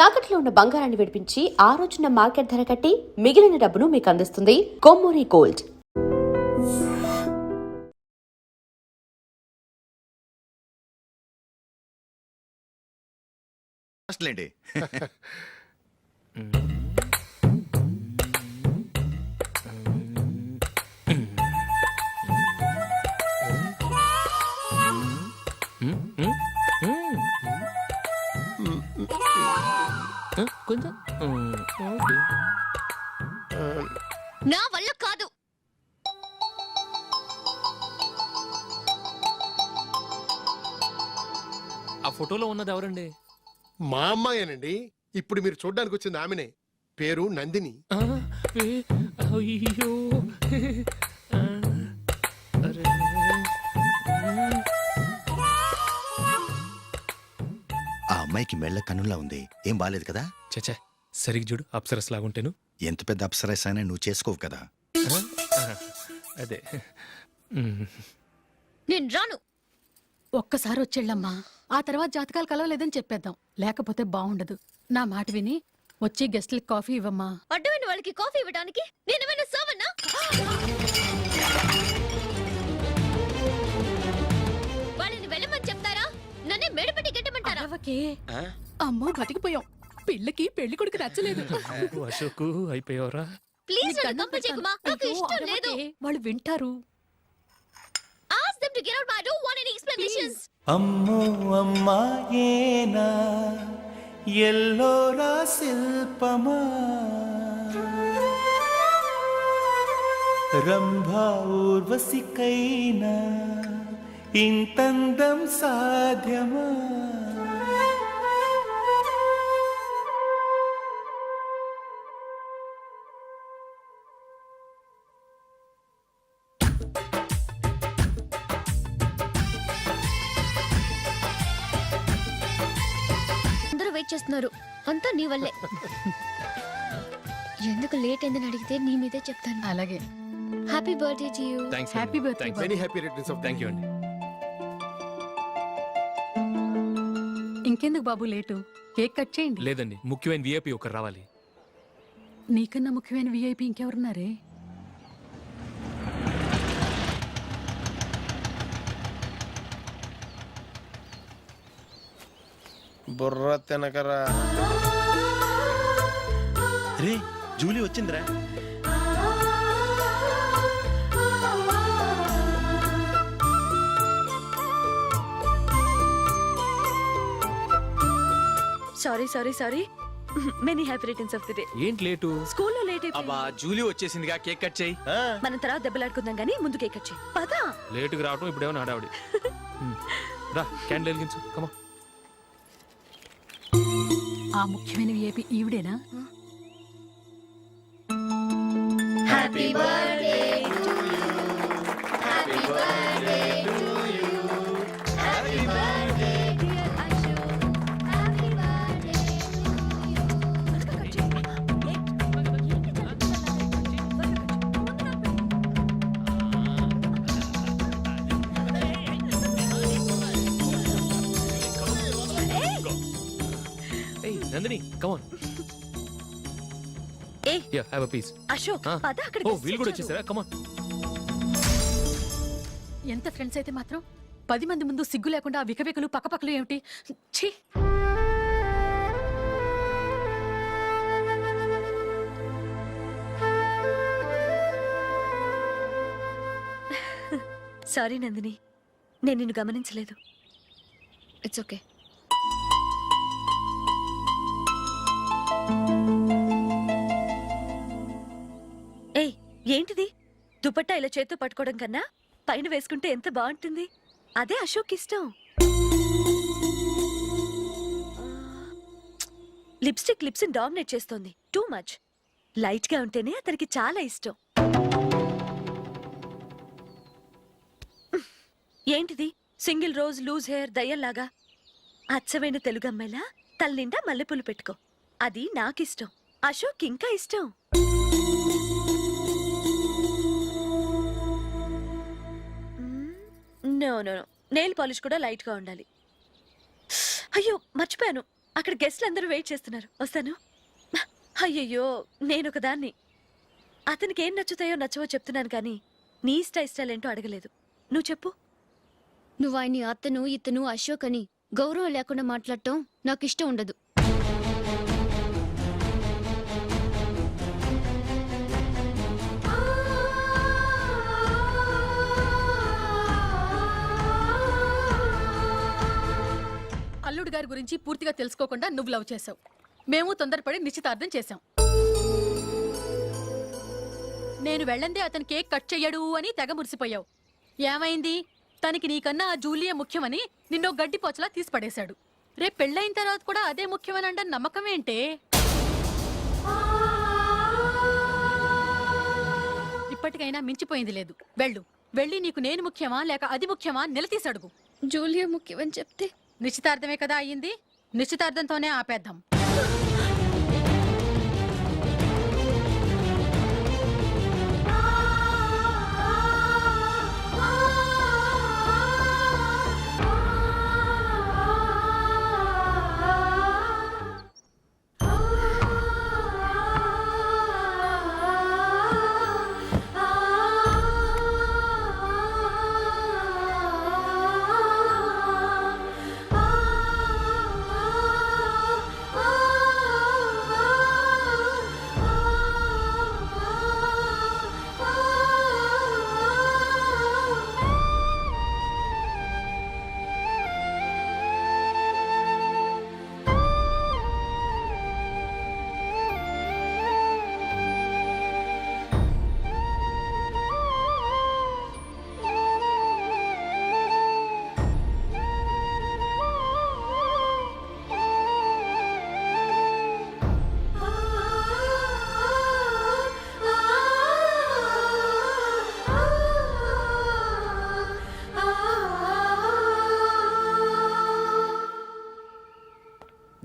తాకట్లో ఉన్న బంగారాన్ని విడిపించి ఆ రోజున మార్కెట్ ధర కట్టి మిగిలిన డబ్బును మీకు అందిస్తుంది కొమ్మూరి గోల్డ్. కొంచెం నా వల్ల కాదు. ఆ ఫోటోలో ఉన్నది ఎవరండి? మా అమ్మాయేనండి. ఇప్పుడు మీరు చూడ్డానికి వచ్చింది ఆమెనే. పేరు నందిని. అయ్యో ఆ అమ్మాయికి మెళ్ళ కన్నులా ఉంది. ఏం బాలేదు కదా? చచ్చా, సరిగ్గా చూడు, అప్సరస్ లాగుంటేను. ఎంత పెద్ద అప్సరస్ అయినా నువ్వు చేసుకోవు కదా. అదే నేను రాను. ఒక్కసారి వచ్చేళ్ళమ్మా, ఆ తర్వాత జాతకాలు కలవలేదని చెప్పేద్దాం, లేకపోతే బాగుండదు. నా మాట విని వచ్చి గెస్ట్లకి కాఫీ ఇవ్వమ్మా. అడ్డమైన వాళ్ళకి కాఫీ ఇవ్వడానికి నేనేమైనా సోమన్నా? వాళ్ళని వెళ్ళమని చెప్తారా? నన్నే మేడపట్టి గెట్టమంటారా? అరవకే. అమ్మో బతికిపోయాం. పిల్లకి పెళ్లి కొడుకు నచ్చలేదు. అశోకు అయిపోయావరా? ప్లీజ్ నన్ను కంపచేయకుమా. నాకు అయ్యో, ఇష్టం లేదు. అరవకే. వాళ్ళు వింటారు. Ask them to get out. I don't want any explanations. అమ్మో అమ్మాయేనా ఎల్లోరా శిల్పమా రంభా ఊర్వశికైనా ఇంతందం సాధ్యమా? అందరూ వెయిట్ చేస్తున్నారు. అంతా నీ వల్లే. ఎందుకు లేట్ అయిందని అడిగితే నీ మీదే చెప్తాను. అలాగే. Happy birthday to you. Thanks. Happy birthday. Many happy returns of thank you అండి. ఇంకెందుకు బాబు లేటు, కేక్ కట్ చేయండి. లేదండి, ముఖ్యమైన విఐపి ఒకరు రావాలి. నీకన్నా ముఖ్యమైన విఐపి ఇంకెవరున్నారే? బుర్ర తినకరా. రే, జూలీ వచ్చిందిరా. Sorry many happy returns of the day. ఏంటి లేటు? స్కూల్లో లేట్ అబ్బా, జూలీ వచ్చేసిందిగా, కేక్ కట్ చేయి. మనం తర్వాత దెబ్బలాడుకుందాం గానీ ముందు కేక్ కట్ చేయి. పద. లేటుగా రావటం ఇప్పుడేమో నాడావిడి. రా, క్యాండిల్ వెలిగించు. కమా. ఆ ముఖ్యమైన విఐపి ఈవిడేనా? Happy birthday to you. Happy birthday to you. Happy birthday dear Ashok. Happy birthday ఏయ్ నందిని, కమ్ ఆన్. ఏ yeah, have a piece. Ashok పద. అక్కడ ఓ, వీళ్ళు కూడా వచ్చేసారా? Come on. ఎంత ఫ్రెండ్స్ అయితే మాత్రం 10 మంది ముందు సిగ్గు లేకుండా ఆ వికవికలు పక్కపక్కలు ఏమిటి? ఛీ! సారీ నందిని, నేను నిన్ను గమనించలేదు. It's okay. ఏయ్ ఏంటిది? దుపట్టా ఇలా చేత్తో పట్టుకోవడం కన్నా పైన వేసుకుంటే ఎంత బాగుంటుంది. అదే అశోక్ ఇష్టం. లిప్స్టిక్ లిప్స్ డామినేట్ చేస్తోంది. Too much. లైట్ గా ఉంటేనే అతనికి చాలా ఇష్టం. ఏంటిది? సింగిల్ రోజ్ లూజ్ హెయిర్ దయ్యంలాగా. అచ్చమైన తెలుగు అమ్మాయిలా తల్లిండా మల్లెపూలు పెట్టుకో. అది నాకిష్టం. అశోక్ ఇంకా ఇష్టం. No no no, nail polish కూడా లైట్ గా ఉండాలి. అయ్యో మర్చిపోయాను, అక్కడ గెస్ట్లు అందరూ వెయిట్ చేస్తున్నారు, వస్తాను. అయ్యయ్యో, నేను ఒకదాన్ని. అతనికి ఏం నచ్చుతాయో నచ్చవో చెప్తున్నాను కానీ నీ ఇష్టాలేంటో అడగలేదు. నువ్వు చెప్పు. నువ్వు ఆయన్ని అతను ఇతను అశోక్ అని గౌరవం లేకుండా మాట్లాడటం నాకు ఇష్టం ఉండదు. అల్లుడు గారి గురించి పూర్తిగా తెలుసుకోకుండా నువ్వు లవ్ చేసావు. మేము తొందరపడి నిశ్చితార్థం చేశాం. నేను వెళ్ళందే అతను కేక్ కట్ చెయ్యడు అని తెగ మురిసిపోయావు. ఏమైంది? తనకి నీకన్నా ఆ జూలియే ముఖ్యమని నిన్నో గడ్డి పోచలా తీసి పడేశాడు. రేపు పెళ్ళైన తర్వాత కూడా అదే ముఖ్యమని అంటే నమ్మకం ఏంటే? ఇప్పటికైనా మించిపోయింది లేదు. వెళ్ళి నీకు నేను ముఖ్యమా లేక అది ముఖ్యమా నిలదీసి అడుగు. జూలియా ముఖ్యమని చెప్తే నిశ్చితార్థమే కదా అయ్యింది, నిశ్చితార్థంతోనే ఆపేద్దాం.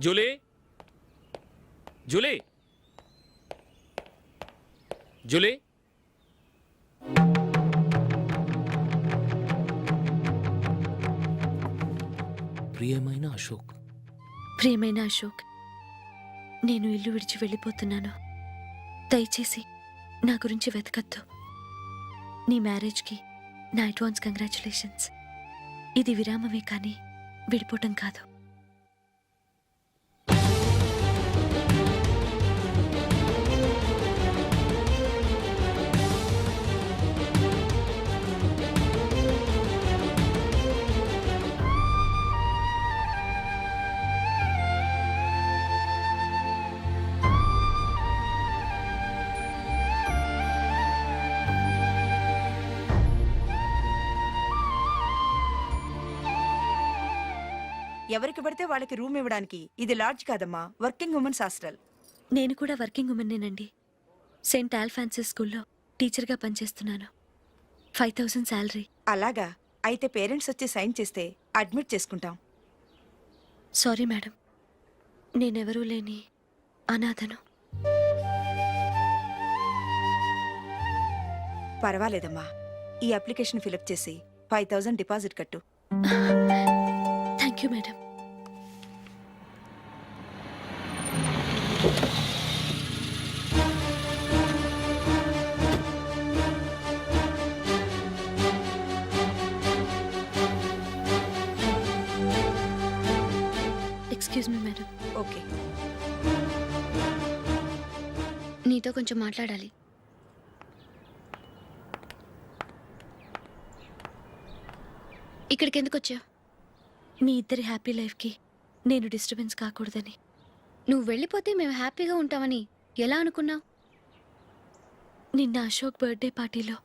Julie, Julie, Julie. ప్రియమైన అశోక్. ప్రియమైన అశోక్, నేను ఇల్లు విడిచి వెళ్ళిపోతున్నాను. దయచేసి నా గురించి వెతకద్దు. నీ మ్యారేజ్కి నా అడ్వాన్స్ కంగ్రాచులేషన్స్. ఇది విరామమే కానీ విడిపోవటం కాదు. ఎవరికి పడితే వాళ్ళకి రూమ్ ఇవ్వడానికి ఇది లాడ్జ్ కాదమ్మా, వర్కింగ్ ఉమెన్స్ హాస్టల్. నేను కూడా వర్కింగ్ ఉమెన్నేనండి. సెయింట్ ఆల్ఫాన్సిస్ స్కూల్లో టీచర్గా పనిచేస్తున్నాను. 5000 శాలరీ. అలాగా? అయితే పేరెంట్స్ వచ్చి సైన్ చేస్తే అడ్మిట్ చేసుకుంటాం. సారీ మేడం, నేనెవరూ లేని అనాథను. పర్వాలేదమ్మా, ఈ అప్లికేషన్ ఫిలప్ చేసి 5000 డిపాజిట్ కట్టు. Thank you madam. Excuse me madam. Okay. నీతో కొంచెం మాట్లాడాలి. ఇక్కడికి ఎందుకు వచ్చావు? మీ ఇద్దరి హ్యాపీ లైఫ్కి నేను డిస్టర్బెన్స్ కాకూడదని. నువ్వు వెళ్ళిపోతే మేము హ్యాపీగా ఉంటామని ఎలా అనుకున్నావు? నిన్న అశోక్ బర్త్డే పార్టీలో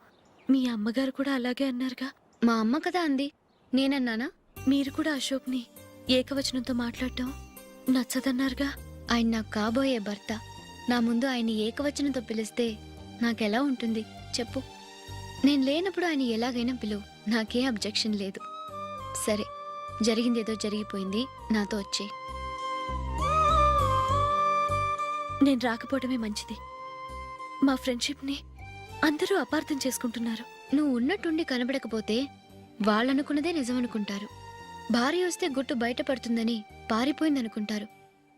మీ అమ్మగారు కూడా అలాగే అన్నారుగా. మా అమ్మ కదా అంది, నేనన్నానా? మీరు కూడా అశోక్ని ఏకవచనంతో మాట్లాడటం నచ్చదన్నారుగా. ఆయన నాకు కాబోయే భర్త. నా ముందు ఆయన్ని ఏకవచనంతో పిలిస్తే నాకెలా ఉంటుంది చెప్పు? నేను లేనప్పుడు ఆయన ఎలాగైనా పిలువు, నాకేం అబ్జెక్షన్ లేదు. సరే, జరిగిందేదో జరిగిపోయింది, నాతో వచ్చే. నేను రాకపోవడమే మంచిది. మా ఫ్రెండ్షిప్ని అందరూ అపార్థం చేసుకుంటున్నారు. నువ్వు ఉన్నట్టుండి కనబడకపోతే వాళ్ళనుకున్నదే నిజమనుకుంటారు. భార్య వస్తే గుట్టు బయటపడుతుందని పారిపోయిందనుకుంటారు.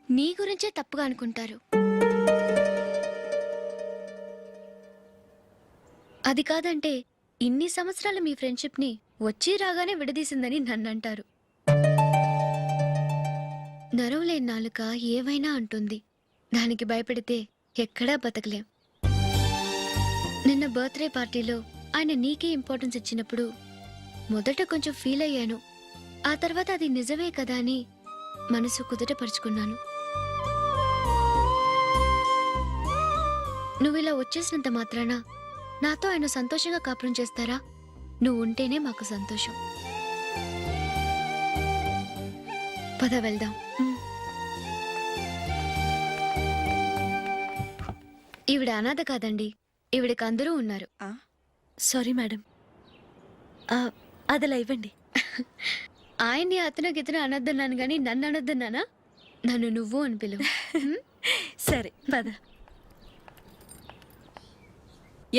నీ గురించే తప్పుగా అనుకుంటారు. అది కాదంటే ఇన్ని సంవత్సరాలు మీ ఫ్రెండ్షిప్ని వచ్చి రాగానే విడదీసిందని నన్నంటారు. నరవలేని నాలుక ఏవైనా అంటుంది. దానికి భయపడితే ఎక్కడా బతకలేం. నిన్న బర్త్డే పార్టీలో ఆయన నీకే ఇంపార్టెన్స్ ఇచ్చినప్పుడు మొదట కొంచెం ఫీల్ అయ్యాను. ఆ తర్వాత అది నిజమే కదా అని మనసు కుదుటపరుచుకున్నాను. నువ్విలా వచ్చేసినంత మాత్రాన నాతో ఆయన సంతోషంగా కాపురం చేస్తారా? నువ్వు ఉంటేనే మాకు సంతోషం. పద వెళ్దాం. ఈవిడ అనాథ కాదండి, ఈవిడకి అందరూ ఉన్నారు. సారీ మేడం, అదలా ఇవ్వండి. ఆయన్ని అతను గితను అనొద్దన్నాను గాని నన్ను అనొద్దన్నానా? నన్ను నువ్వు అని పిలువు. సరే పద.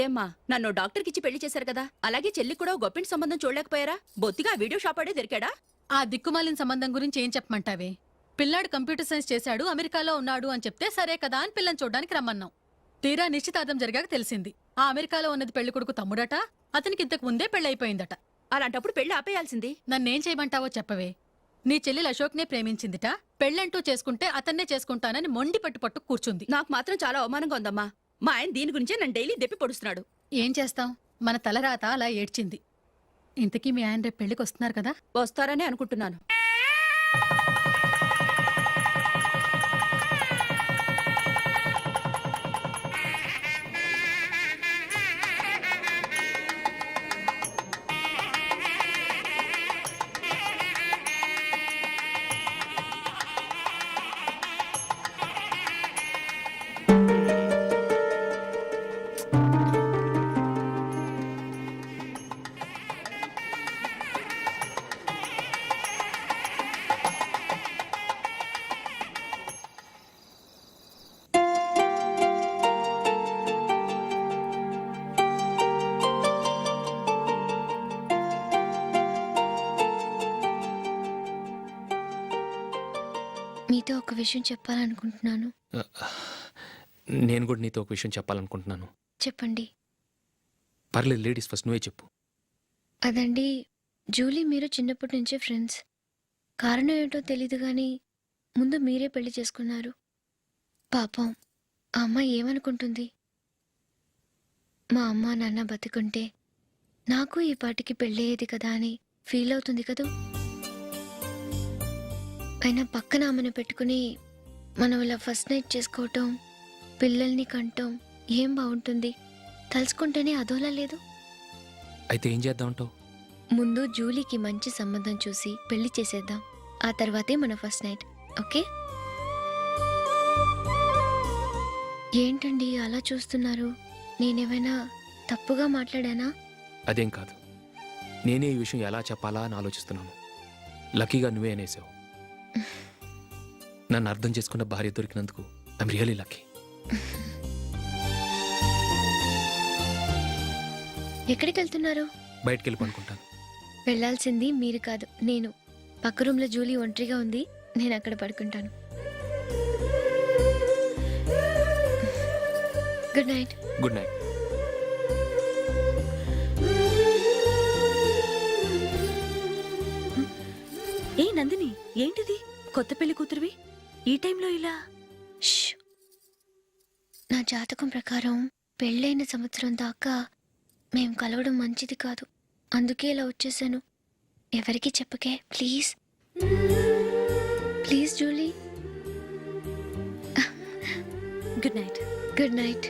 ఏమ్మా, నన్ను డాక్టర్కి ఇచ్చి పెళ్లి చేశారు కదా, అలాగే చెల్లి కూడా గొప్పింటి సంబంధం చూడలేకపోయారా? బొత్తిగా ఆ వీడియో షాప్ ఆడే దొరికాడా? ఆ దిక్కుమాలిన సంబంధం గురించి ఏం చెప్పమంటావే? పిల్లాడు కంప్యూటర్ సైన్స్ చేశాడు, అమెరికాలో ఉన్నాడు అని చెప్తే సరే కదా అని పిల్లని చూడడానికి రమ్మన్నాం. తీరా నిశ్చితార్థం జరిగాక తెలిసింది ఆ అమెరికాలో ఉన్నది పెళ్లి కొడుకు తమ్ముడట, అతనికి ఇంతకు ముందే పెళ్ళైపోయిందట. అలాంటప్పుడు పెళ్లి ఆపేయాల్సింది. నన్నేం చేయమంటావో చెప్పవే. నీ చెల్లెలు అశోక్నే ప్రేమించిందిట, పెళ్ళంటూ చేసుకుంటే అతన్నే చేసుకుంటానని మొండి పట్టు కూర్చుంది. నాకు మాత్రం చాలా అవమానంగా ఉందమ్మా. మా ఆయన దీని గురించే నన్ను డైలీ దెప్పి పొడుస్తున్నాడు. ఏం చేస్తాం, మన తలరాత అలా ఏడ్చింది. ఇంతకీ మీ ఆయన రేపు పెళ్లికి వస్తున్నారు కదా? వస్తారని అనుకుంటున్నాను. మీతో ఒక విషయం చెప్పాలనుకుంటున్నాను. నేను కూడా నీతో ఒక విషయం చెప్పాలనుకుంటున్నాను. చెప్పండి. పర్లేదు, లేడీస్ ఫస్ట్, నువ్వే చెప్పు. అదండి, జూలీ మీరు చిన్నప్పటి నుంచే ఫ్రెండ్స్. కారణం ఏంటో తెలీదు కానీ ముందు మీరే పెళ్లి చేసుకున్నారు. పాపం ఆ అమ్మాయి ఏమనుకుంటుంది? మా అమ్మ నాన్న బతికుంటే నాకు ఈ పాటికి పెళ్ళయ్యేది కదా అని ఫీల్ అవుతుంది కదూ. అయినా పక్కన ఆమెను పెట్టుకుని మనం ఇలా ఫస్ట్ నైట్ చేసుకోవటం, పిల్లల్ని కంటం ఏం బాగుంటుంది? తలుచుకుంటేనే అదోలా లేదు. అయితే ఏం చేద్దామంటావు? ముందు జూలీకి మంచి సంబంధం చూసి పెళ్లి చేసేద్దాం. ఆ తర్వాతే మన ఫస్ట్ నైట్. ఓకే? ఏంటండి అలా చూస్తున్నారు? నేనేమైనా తప్పుగా మాట్లాడానా? అదేం కాదు, నేనే ఈ విషయం ఎలా చెప్పాలా అని ఆలోచిస్తున్నాను. లక్కీగా నువ్వే అనేసావు. నన్ను అర్థం చేసుకున్న భార్య దొరికినందుకు ఐఎమ్ రియలీ లక్కీ. ఎక్కడికి వెళ్తున్నారు? బయటికి వెళ్ళి పనుకుంటాను. వెళ్ళాల్సింది మీరు కాదు, నేను. పక్క రూమ్లో జూలీ ఒంటరిగా ఉంది, నేను అక్కడ పడుకుంటాను. Good night. Good night. ఏ నందిని, ఏంటిది? కొత్త పెళ్లి కూతురువి ఈ టైంలో ఇలా? ష్! నా జాతకం ప్రకారం పెళ్ళైన సంవత్సరం దాకా మేం కలవడం మంచిది కాదు. అందుకే ఇలా వచ్చేసాను. ఎవరికి చెప్పకే please. Please Julie. Good night. Good night.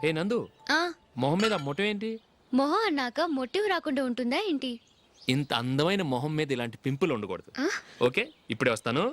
ఏ నందు, ఆ, మొహం మీద మొటం ఏంటి? మొహం అన్నాక మొటివ్ రాకుండా ఉంటుందా ఏంటి? ఇంత అందమైన మొహం మీద ఇలాంటి పింపుల్ ఉండకూడదు. ఆ? ఓకే, ఇప్పుడే వస్తాను.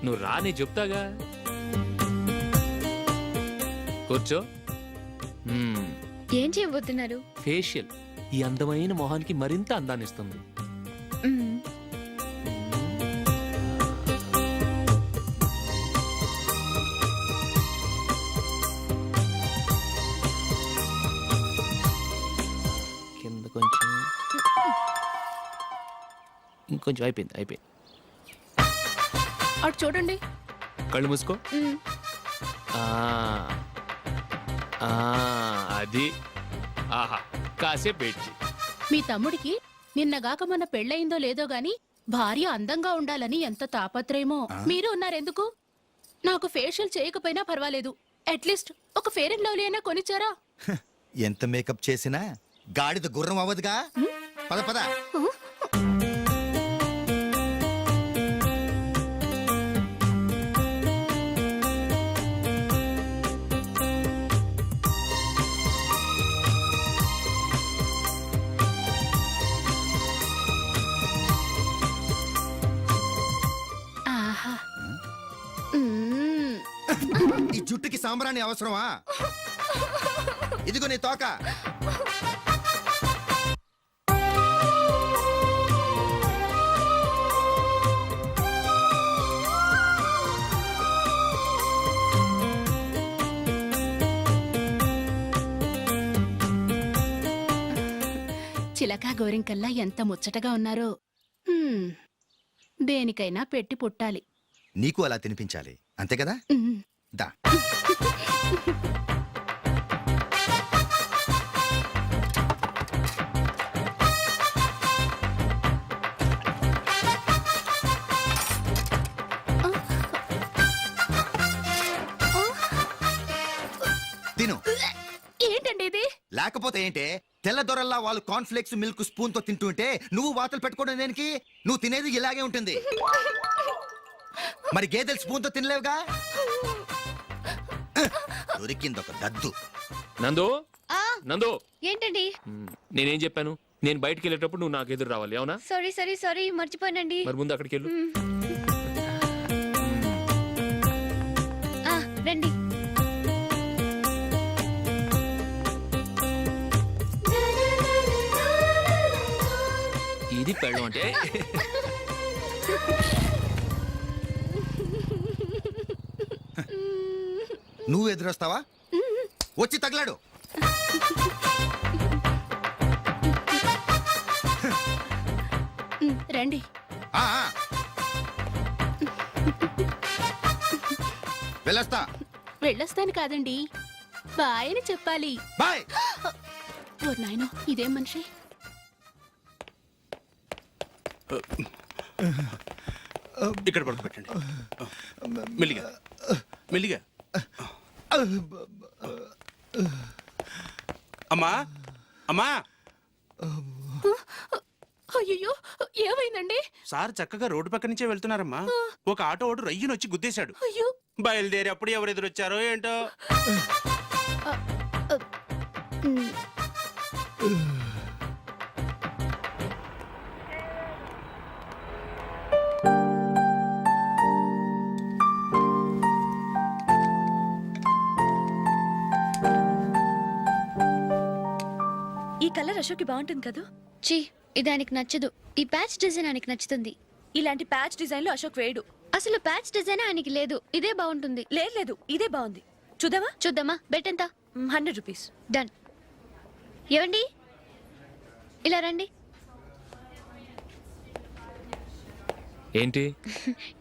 నువ్వు రా, నేను చెప్తాగా. కూర్చో. ఏం చేయబోతున్నారు? ఫేషియల్ ఈ అందమైన మొహానికి మరింత అందాన్ని ఇస్తుంది. మ్మ్. కింద కొంచెం, ఇంకొంచెం. అయిపోయింది. అటు చూడండి. కళ్ళు మూసుకో. మ్మ్. ఆ, ఆ, అది. ఆహా, కాసేపు వెయిట్ చెయ్. మీ తమ్ముడికి నిన్నగాక మన పెళ్ళయిందో లేదో గాని భార్య అందంగా ఉండాలని ఎంత తాపత్రయమో. మీరు ఉన్నారెందుకు? నాకు ఫేషియల్ చేయకపోయినా పర్వాలేదు, అట్లీస్ట్ ఒక ఫేర్ అండ్ లవ్లీ అయినా కొనిచ్చారా? ఎంత మేకప్ చేసినా గాడిద గుర్రం అవ్వదుగా. పద పద. ఆహా. మ్మ్. ఈ జుట్టుకి సాంబ్రాణి అవసరమా? ఇదిగో నీ తోక. చిలకా గోరింకల్లా ఎంత ముచ్చటగా ఉన్నారో. హ్మ్. దేనికైనా పెట్టి పుట్టాలి. నీకు అలా తినిపించాలి, అంతే కదా? మ్మ్. దా. తిను. ఏంటండి ఇది? లేకపోతే ఏంటే, తెల్ల దొరల్లా వాళ్ళు కార్న్ఫ్లేక్స్ మిల్క్ స్పూన్ తో తింటుంటే నువ్వు వాతలు పెట్టుకోవడం దేనికి? నువ్వు తినేది ఇలాగే ఉంటుంది. మరి గేదెలు స్పూన్ తో తినలేవుగా. దొరికిందొక దద్దు. నందు, ఆ, నందు, ఏంటండి? నేనేం చెప్పాను? నేను బయటికి వెళ్ళేటప్పుడు నువ్వు నాకు ఎదురు రావాలి, అవునా? సారీ మర్చిపోయానండి. మరి ముందు అక్కడికి వెళ్ళు. ఆ, రండి. ఇది పెళ్ళం అంటే. నువ్వు ఎదురొస్తావా? వచ్చి తగలాడు. రండి. ఆ, ఆ. వెళ్ళొస్తా. వెళ్ళొస్తాను కాదండి, బాయ్ అని చెప్పాలి. బాయ్. ఓ నాయనో, ఇదేం మనిషి? ఇక్కడ పడుకోబెట్టండి. మెల్లిగా మెల్లిగా. అమ్మా అమ్మా, అయ్యో, ఏమైందండి? సార్ చక్కగా రోడ్డు పక్క నుంచే వెళ్తున్నారమ్మా. ఒక ఆటో ఓడు రయ్యను వచ్చి గుద్దేశాడు. అయ్యో. బయలుదేరి అప్పుడు ఎవరు ఎదురొచ్చారో ఏంటో. మ్మ్. ఈ కలర్ అశోక్కి బాగుంటుంది కదా. ఛీ, ఇది ఆయనకి నచ్చదు. ఈ ప్యాచ్ డిజైన్ ఆయనకి నచ్చుతుంది. ఇలాంటి ప్యాచ్ డిజైన్ లో అశోక్ వేయడు. అసలు ప్యాచ్ డిజైన్ ఆయనకి లేదు. ఇదే బాగుంటుంది. లేదు, ఇదే బాగుంది. చూద్దామా? చూద్దామా? బెట్ ఎంత? 100 రూపీస్. డన్. ఏవండి, ఇలా రండి. ఏంటి?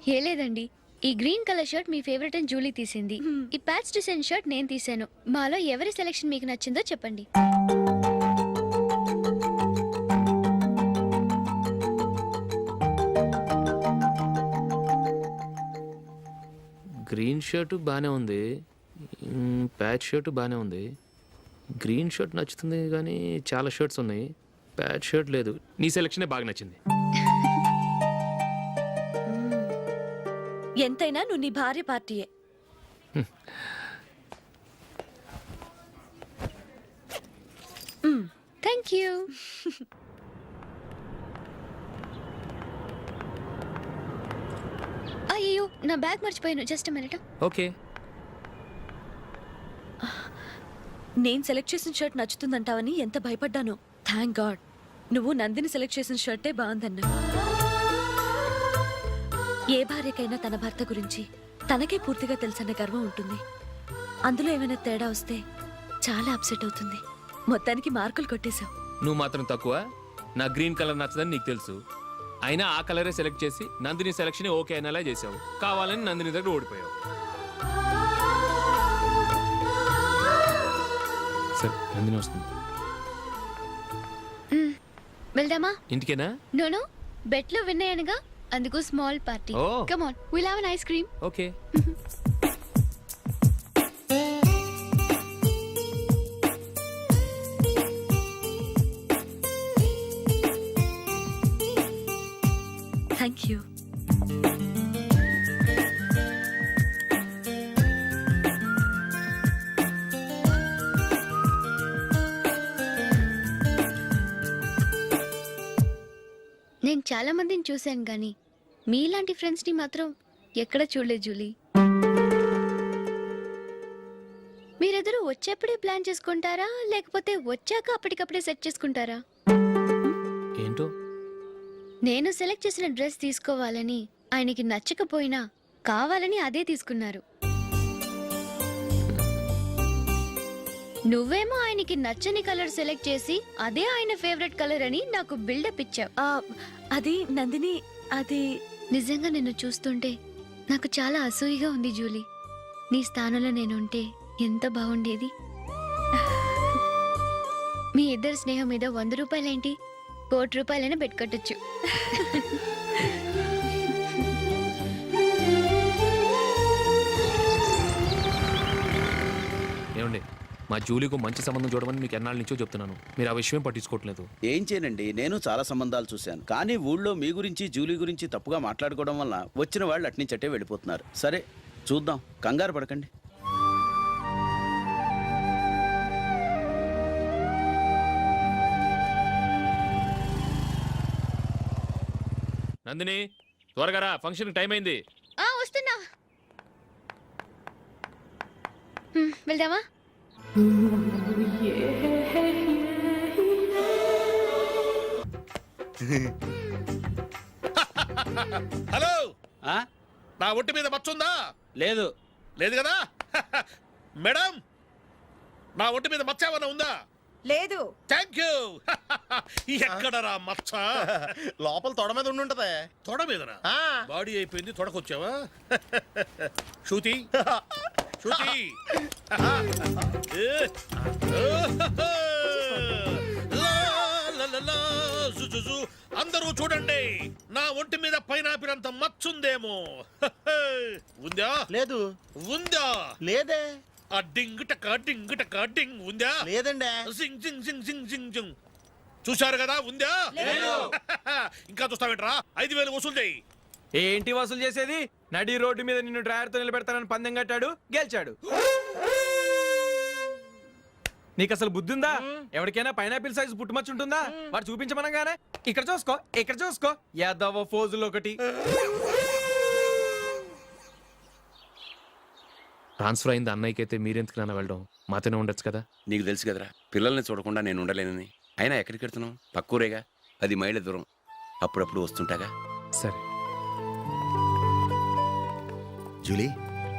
ఏ లేదండి, ఈ గ్రీన్ కలర్ షర్ట్ మీ ఫేవరెట్ అని జూలీ తీసింది. ఈ ప్యాచ్ డిజైన్ షర్ట్ నేను తీసాను. మాలో ఎవరి సెలెక్షన్ మీకు నచ్చిందో చెప్పండి. గ్రీన్ షర్ట్ బాగానే ఉంది, ప్యాచ్ షర్ట్ బాగానే ఉంది. గ్రీన్ షర్ట్ నచ్చుతుంది కానీ చాలా షర్ట్స్ ఉన్నాయి, ప్యాచ్ షర్ట్ లేదు. నీ సెలెక్షనే బాగా నచ్చింది. ఎంతైనా నువ్వు నీ భార్య పార్టీయే. Thank you. అయ్యో నా బ్యాగ్ మర్చిపోయాను. Just minute. ఓకే. నేను సెలెక్ట్ చేసిన షర్ట్ నచ్చుతుందంటావని ఎంత భయపడ్డాను. థ్యాంక్ గాడ్ నువ్వు నందిని సెలెక్ట్ చేసిన షర్టే బాగుందన్నా. ఏ భార్యకైనా తన భర్త గురించి తనకే పూర్తిగా తెలుసన్న గర్వం ఉంటుంది. అందులో ఏమైనా తేడా వస్తే చాలా అప్సెట్ అవుతుంది. మొత్తానికి మార్కులు కొట్టేశావు. నువ్వు మాత్రం తక్కువ. నా గ్రీన్ కలర్ నచ్చదని నీకు తెలుసు. అయినా ఆ కలరే సెలెక్ట్ చేసి నందిని సెలక్షన్ ఓకే అనేలా చేసావు. కావాలని నందిని దగ్గర ఓడిపోయావు. సరే నందిని వస్తుంది. వెళ్దామా? ఇంటికేనా? నోను బెట్లు విన్నాయనగా, అందుకు small party. Oh. Come on, will have an ice cream. Okay. Thank you. నేను చాలా మందిని చూశాను కానీ మీలాంటి ఫ్రెండ్స్ ని మాత్రం ఎక్కడ చూడలేదు జూలీ. మీరెదరూ వచ్చేప్పుడే ప్లాన్ చేసుకుంటారా లేకపోతే వచ్చాక అప్పటికప్పుడే సెట్ చేసుకుంటారా? ఏంటో నేను సెలెక్ట్ చేసిన డ్రెస్ తీసుకోవాలని ఆయనకి నచ్చకపోయినా కావాలని అదే తీసుకున్నారు. నువ్వేమో ఆయనకి నచ్చని కలర్ సెలెక్ట్ చేసి అదే ఆయన ఫేవరెట్ కలర్ అని నాకు బిల్డప్ ఇచ్చావు. అది నందిని, అది నిజంగా నిన్ను చూస్తుంటే నాకు చాలా అసూయగా ఉంది జూలీ. నీ స్థానంలో నేనుంటే ఎంత బాగుండేది. మీ ఇద్దరు స్నేహం మీద 100 రూపాయలేంటి, 1 కోటి రూపాయలైనా పెట్టుకట్టచ్చు. ఏమండి, మా జూలీకు మంచి సంబంధం చూడమని మీకు ఎన్నాళ్ళ నుంచో చెప్తున్నాను. మీరు ఆ విషయం పట్టించుకోవట్లేదు. ఏం చేయనండి, నేను చాలా సంబంధాలు చూశాను. కానీ ఊళ్ళో మీ గురించి జూలీ గురించి తప్పుగా మాట్లాడుకోవడం వల్ల వచ్చిన వాళ్ళు అట్నుంచటే వెళ్ళిపోతున్నారు. సరే చూద్దాం, కంగారు పడకండి. నందిని త్వరగా రా, ఫంక్షన్ టైం అయింది. వస్తున్నా. వెళ్దామా? హలో, ఆ? నా ఒంటి మీద మచ్చుందా? లేదు. లేదు కదా? మేడం, నా ఒంటి మీద మచ్చ ఏమన్నా ఉందా? లేదు. Thank you. ఎక్కడరా మచ్చ? లోపల తొడ మీద ఉండుంటదే. తొడ మీదనా? బాడీ అయిపోయింది, తొడకొచ్చావా? శృతి శృతి, అందరూ చూడండి, నా ఒంటి మీద పైనాపిల్ అంత మచ్చుందేమో. ఉందా? లేదు. ఉందా? లేదే. ఆ డింగ్ టక డింగ్ టక డింగ్ ఉందా? లేదండి. సింగ్ సింగ్ సింగ్ సింగ్ సింగ్ సింగ్. చూశారు కదా, ఉందా? ఇంకా చూస్తావేంట్రా? 5,000 వసూలు చేయి. ఏంటి వసూలు చేసేది? నడి రోడ్డు మీద నిన్ను డ్రైవర్తో నిలబెడతానని పందెం కట్టాడు, గెలిచాడు. నీకు అసలు బుద్ధి ఉందా? ఎవరికైనా పైనాపిల్ సైజ్ పుట్టుమచ్చు ఉంటుందా? వాడు చూపించమనగానే ఇక్కడ చూసుకో, ఇక్కడ చూసుకో, యాదవ ఫోజులు ఒకటి. ట్రాన్స్ఫర్ అయింది అన్నయ్యకి అయితే మీరెందుకు నాన్న వెళ్ళడం? మాతోనే ఉండొచ్చు కదా. నీకు తెలుసు కదరా, పిల్లల్ని చూడకుండా నేను ఉండలేనని. అయినా ఎక్కడికి వెళ్తున్నావు? పక్కూరేగా, 10 మైళ్ళ దూరం. అప్పుడప్పుడు వస్తుంటాగా. సరే. జూలీ,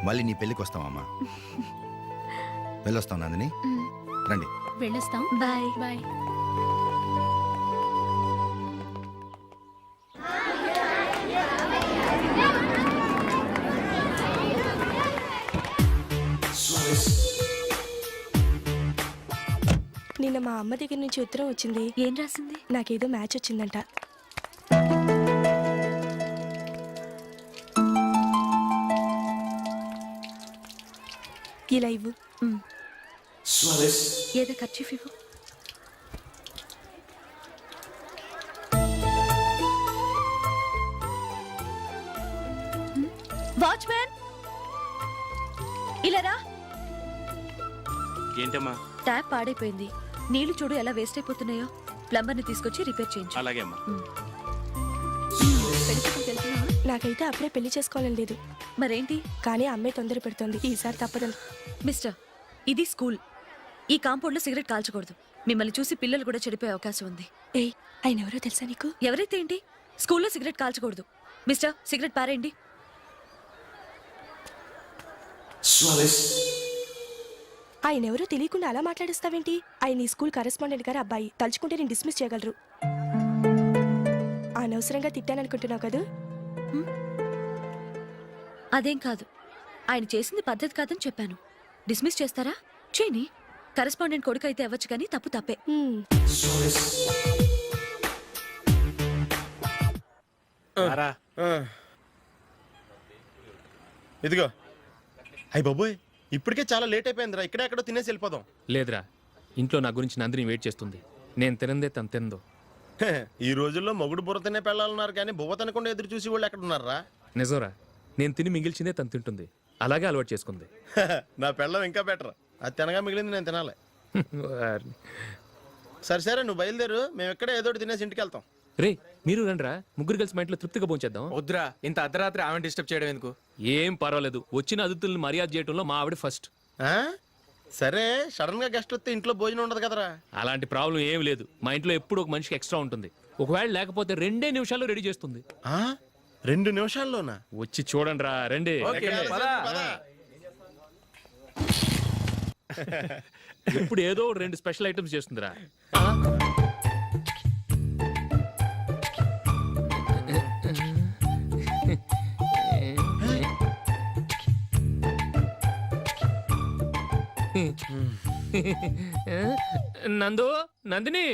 మళ్ళీ నీ పెళ్ళికి వస్తామమ్మా. వెళ్ళొస్తాం నందిని, రండి. వెళ్ళొస్తాం. బాయ్. బాయ్. నిన్న మా అమ్మ దగ్గర నుంచి ఉత్తరం వచ్చింది. ఏం రాసింది? నాకేదో మ్యాచ్ వచ్చిందంట. ఇలా ఇవ్వు. ఏదో ఖర్చీఫ్ ఇవ్వు. వాచ్మ్యాన్, ఇలా రా. ఏంటమ్మా? ట్యాప్ పాడైపోయింది. నీళ్లు చూడు ఎలా వేస్ట్ అయిపోతున్నాయో. ప్లంబర్ని తీసుకొచ్చి రిపేర్ చేయించు. అలాగే అమ్మా. పెళ్లి చూపులకు వెళ్తున్నావా? నాకైతే అప్పుడే పెళ్లి చేసుకోవాలని లేదు. మరేంటి? కానీ అమ్మాయి తొందర పెడుతోంది. ఈసారి తప్పదని. మిస్టర్, ఇది స్కూల్. ఈ కాంపౌండ్ లో సిగరెట్ కాల్చకూడదు. మిమ్మల్ని చూసి పిల్లలు కూడా చెడిపోయే అవకాశం ఉంది. ఏయ్, ఆయన ఎవరో తెలుసా నీకు? ఎవరైతే ఏంటి, స్కూల్లో సిగరెట్ కాల్చకూడదు. మిస్టర్, సిగరెట్ పారేయండి. ఆయన ఎవరో తెలియకుండా అలా మాట్లాడిస్తావేంటి? ఆయన ఈ స్కూల్ కరెస్పాండెంట్ గారి అబ్బాయి. తలుచుకుంటే నేను డిస్మిస్ చేయగలరు. అనవసరంగా తిట్టాననుకుంటున్నావు కదా? అదేం కాదు. ఆయన చేసింది పద్ధతి కాదని చెప్పాను. డిస్మిస్ చేస్తారా? చేయని. కరెస్పాండెంట్ కొడుకు అయితే అవ్వచ్చు కానీ తప్పు తప్పే. ఇదిగో. అయ్య బాబోయ్, ఇప్పటికే చాలా లేట్ అయిపోయిందిరా. ఇక్కడే ఎక్కడో తినేసి వెళ్ళిపోదాం. లేదురా, ఇంట్లో నా గురించి నందిని వెయిట్ చేస్తుంది. నేను తినందే తను తిందో. ఈ రోజుల్లో మొగుడు బుర్ర తినే పెళ్ళాలన్నారు కానీ బువ్వ తినకుండా ఎదురు చూసి వాళ్ళు ఎక్కడ ఉన్నారా? నిజంరా, నేను తిని మిగిల్చిందే తను తింటుంది. అలాగే అలవాటు చేసుకుంది. నా పెళ్ళం ఇంకా బెటర్. అది తినగా మిగిలింది నేను తినాలి. సరే సరే, నువ్వు బయలుదేరు. మేము ఎక్కడ ఏదో ఒకటి తినేసి ఇంటికి వెళ్తాం. రే, మీరు రండిరా, ముగ్గురు కలిసి మా ఇంట్లో తృప్తిగా పోంచేద్దాం. వద్దురా, ఇంత అర్ధరాత్రి ఆమె డిస్టర్బ్ చేయడం ఎందుకు? ఏం పర్వాలేదు, వచ్చిన అతిథుల్ని మర్యాద చేయడంలో మా ఆవిడ ఫస్ట్. ఆ? సరే, సడన్ గా గెస్ట్ వస్తే ఇంట్లో భోజనం ఉండదు కదరా? అలాంటి ప్రాబ్లం ఏం లేదు. మా ఇంట్లో ఎప్పుడు ఒక మనిషికి ఎక్స్ట్రా ఉంటుంది. ఒకవేళ లేకపోతే 2 నిమిషాల్లో రెడీ చేస్తుంది. 2 నిమిషాల్లోనా? వచ్చి చూడండి రా, రండి. ఇప్పుడు ఏదో 2 స్పెషల్ ఐటమ్స్ చేస్తుందిరా. నందు, నందిని.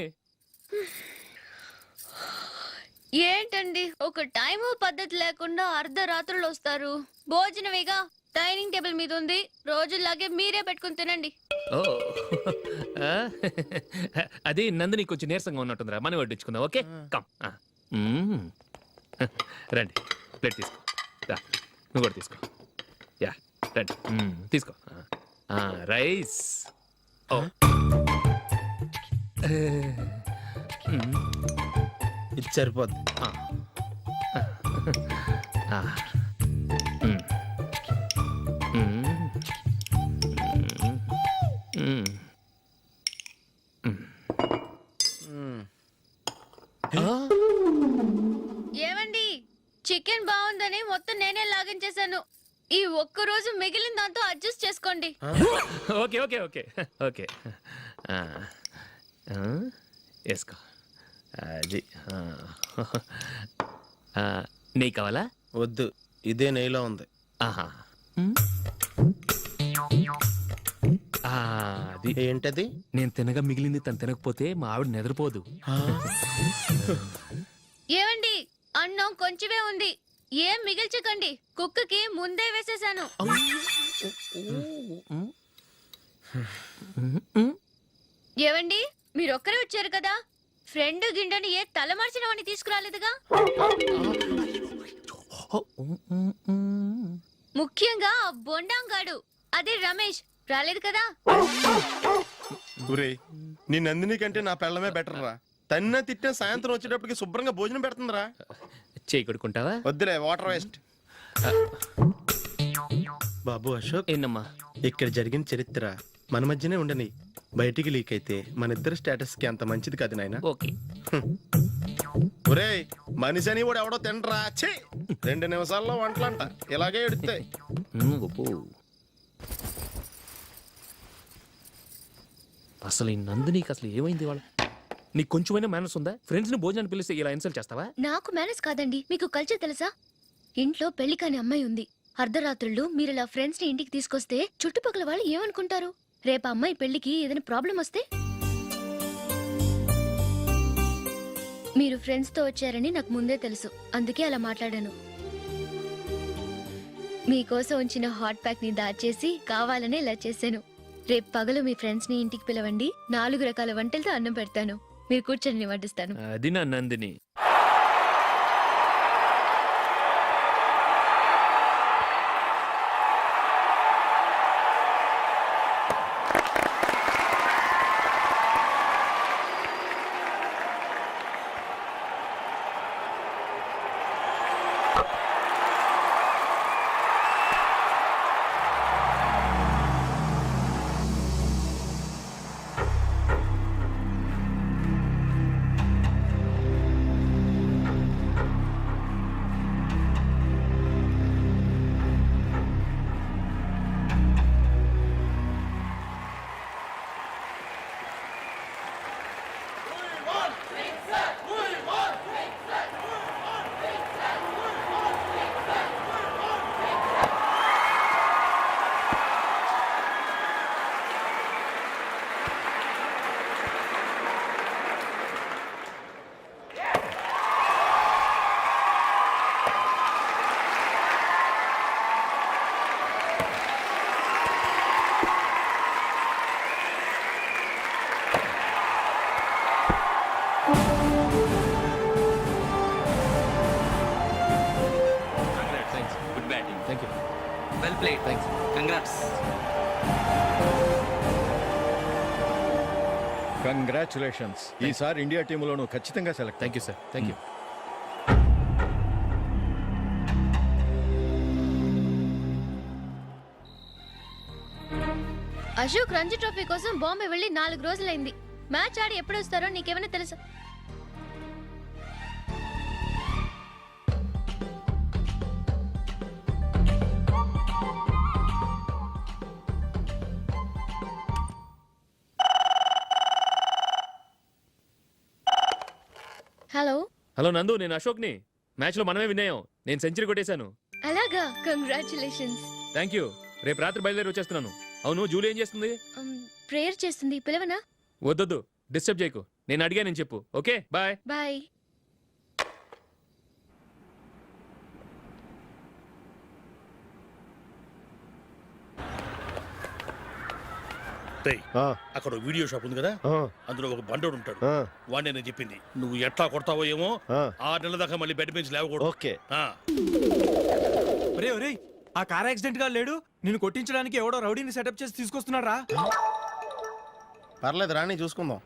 ఏంటండి ఒక టైము పద్ధతి లేకుండా అర్ధరాత్రులు వస్తారు? భోజనమేగా డైనింగ్ టేబుల్ మీద ఉంది. రోజులాగే మీరే పెట్టుకుని తినండి. ఓ, అది నందిని కొంచెం నీరసంగా ఉన్నట్టుందిరా. మనం వడ్డించుకుందాం. Okay, come. రండి, ప్లేట్ తీసుకో. రా, నువ్వు కూడా తీసుకో. యా, రండి, తీసుకో. రైస్. ఓ, ఇది సరిపోద్ది. ఏమండి, చికెన్ బాగుందని మొత్తం నేనే లాగించేశాను. ఈ ఒక్క రోజు మిగిలిన దాంతో అడ్జస్ట్ చేసుకోండి. Okay okay okay okay. వేసుకో. అది నెయ్యి కావాలా? వద్దు, ఇదే నెయ్యిలో ఉంది. ఆహా, అది ఏంటది? నేను తినగా మిగిలింది తను తినకపోతే మా ఆవిడ నిద్రపోదు. ఏమండి, అన్నం కొంచెమే ఉంది. ఏం మిగిల్చకండి. కుక్కకి ముందే వేసేసాను. ఏవండి, మీరొక్కరే వచ్చారు కదా, ఫ్రెండ్ గిండెని ఏ తలమార్చిన వాడిని తీసుకురాలేదుగా? ముఖ్యంగా ఆ బొండాంగాడు, అదే రమేష్, రాలేదు కదా? ఒరేయ్, నీ నందిని కంటే నా పెళ్ళమే బెటర్ రా. తన్న తిట్టిన సాయంత్రం వచ్చేటప్పటికి శుభ్రంగా భోజనం పెడుతుందిరా. చేయి కొడుకుంటావా? వద్దులే, వాటర్ వేస్ట్. బాబు అశోక్, ఏంటమ్మా? ఇక్కడ జరిగిన చరిత్ర మన మధ్యనే ఉండని. బయటికి లీక్ అయితే మన ఇద్దరు స్టేటస్ కి అంత మంచిది కాదు నాయన. ఓకే. ఒరేయ్, మనిషి అని కూడా ఎవడో తినరా. 2 నిమిషాల్లో వంటలంట. ఇలాగే ఎడితే అసలు ఈ నందినికి అసలు ఏమైంది? వాళ్ళ నీకు కొంచెమైనా మేనస్ ఉందా? ఫ్రెండ్స్ ని భోజనాన్ని పిలిస్తే ఇలా ఇన్సల్ట్ చేస్తావా? నాకు మేనేజ్ కాదండి, మీకు కల్చర్ తెలుసా? ఇంట్లో పెళ్లి కాని అమ్మాయి ఉంది. అర్ధరాత్రుళ్ళు మీరు ఇలా ఫ్రెండ్స్ ని ఇంటికి తీసుకొస్తే చుట్టుపక్కల వాళ్ళు ఏమనుకుంటారు? రేపు అమ్మాయి పెళ్లికి ఏదైనా ప్రాబ్లం వస్తే? మీరు ఫ్రెండ్స్ తో వచ్చారని నాకు ముందే తెలుసు, అందుకే అలా మాట్లాడాను. మీకోసం ఉంచిన హాట్ ప్యాక్ ని దాచేసి కావాలనే ఇలా చేశాను. రేపు పగలు మీ ఫ్రెండ్స్ ని ఇంటికి పిలవండి. 4 రకాల వంటలతో అన్నం పెడతాను. మీరు కూర్చొని వడ్డిస్తాను. అది నా నందిని. కంగ్రాచులేషన్స్ ఈసారి ఇండియా టీంలోనూ ఖచ్చితంగా select. Thank you sir, thank you. Ashok Ranji trophy కోసం బాంబే వెళ్ళి 4 రోజులైంది. మ్యాచ్ ఆడి ఎప్పుడు వస్తారో నీకేమైనా తెలుసా? హలో హలో నందు, నేను అశోక్ని. మ్యాచ్లో మనమే విన్ అయ్యాం. నేను సెంచరీ కొట్టేశాను. అలాగా, కంగ్రాచులేషన్స్. Thank you. రేపు రాత్రి బయలుదేరి వచ్చేస్తున్నాను. అవును, జూలీ ఏం చేస్తుంది? ప్రేయర్ చేస్తుంది, పిలవనా? వద్దొద్దు, డిస్టర్బ్ చేయకు. నేను అడిగానని చెప్పు. Okay, bye. బాయ్. అక్కడ వీడియో షాప్ ఉంది కదా, అందులో ఒక బండోడు ఉంటాడు. వాడిని నేను చెప్పింది నువ్వు ఎట్లా కొడతావో ఏమో. 6 నెలల దాకా మళ్ళీ బెడ్ బెంచ్ లేవకూడదు. ఓకే. ఒరే ఒరే, ఆ కార్ యాక్సిడెంట్ గా లేడు, నిన్ను కొట్టించడానికి ఎవడో రౌడీని సెటప్ చేసి తీసుకొస్తున్నాడు రా. పర్లేదు రాని, చూసుకుందాం.